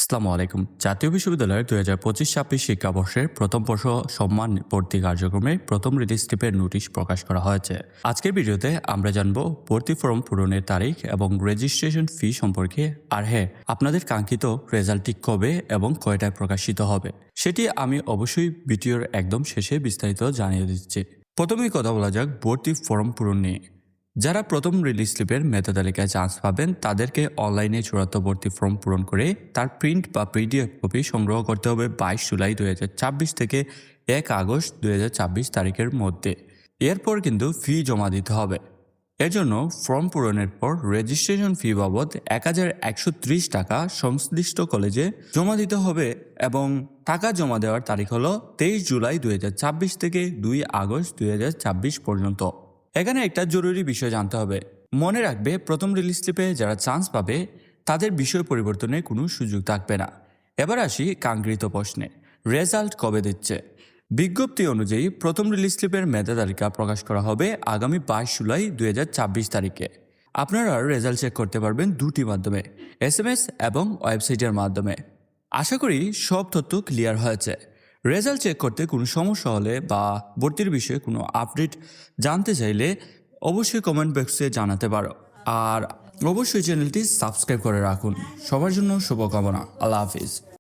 আসসালামু আলাইকুম। জাতীয় বিশ্ববিদ্যালয়ের ২০২৫-২৬ শিক্ষাবর্ষের প্রথম বর্ষ সম্মান ভর্তি কার্যক্রমে প্রথম রিলিজ স্লিপের নোটিশ প্রকাশ করা হয়েছে। আজকের ভিডিওতে আমরা জানব ভর্তি ফর্ম পূরণের তারিখ এবং রেজিস্ট্রেশন ফি সম্পর্কে। আর হ্যাঁ, আপনাদের কাঙ্ক্ষিত রেজাল্টটি কবে এবং কয়টায় প্রকাশিত হবে সেটি আমি অবশ্যই ভিডিওর একদম শেষে বিস্তারিত জানিয়ে দিচ্ছি। প্রথমেই কথা বলা যাক ভর্তি ফর্ম পূরণ নিয়ে। যারা প্রথম রিলিজ স্লিপের মেধা তালিকায় চান্স পাবেন তাদেরকে অনলাইনে চূড়ান্ত ভর্তি ফর্ম পূরণ করে তার প্রিন্ট বা পিডিএফ কপি সংগ্রহ করতে হবে ২২ জুলাই ২০২৬ থেকে ১ আগস্ট ২০২৬ তারিখের মধ্যে। এরপর কিন্তু ফি জমা দিতে হবে। এর জন্য ফর্ম পূরণের পর রেজিস্ট্রেশন ফি বাবদ ১,১৩০ টাকা সংশ্লিষ্ট কলেজে জমা দিতে হবে এবং টাকা জমা দেওয়ার তারিখ হলো ২৩ জুলাই ২০২৬ থেকে ২ আগস্ট ২০২৬ পর্যন্ত। এখানে একটা জরুরি বিষয় জানতে হবে। মনে রাখবে, প্রথম রিলিজ স্লিপে যারা চান্স পাবে তাদের বিষয় পরিবর্তনের কোনো সুযোগ থাকবে না। এবার আসি কাঙ্ক্ষিত প্রশ্নে, রেজাল্ট কবে দিচ্ছে? বিজ্ঞপ্তি অনুযায়ী প্রথম রিলিজ স্লিপের মেধা তালিকা প্রকাশ করা হবে আগামী ২২ জুলাই ২০২৬ তারিখে। আপনারা রেজাল্ট চেক করতে পারবেন দুটি মাধ্যমে, SMS এবং ওয়েবসাইটের মাধ্যমে। আশা করি সব তথ্য ক্লিয়ার হয়েছে। রেজাল্ট চেক করতে কোনো সমস্যা হলে বা ভর্তির বিষয়ে কোনো আপডেট জানতে চাইলে অবশ্যই কমেন্ট বক্সে জানাতে পারো। আর অবশ্যই চ্যানেলটি সাবস্ক্রাইব করে রাখুন। সবার জন্য শুভকামনা। আল্লাহ হাফিজ।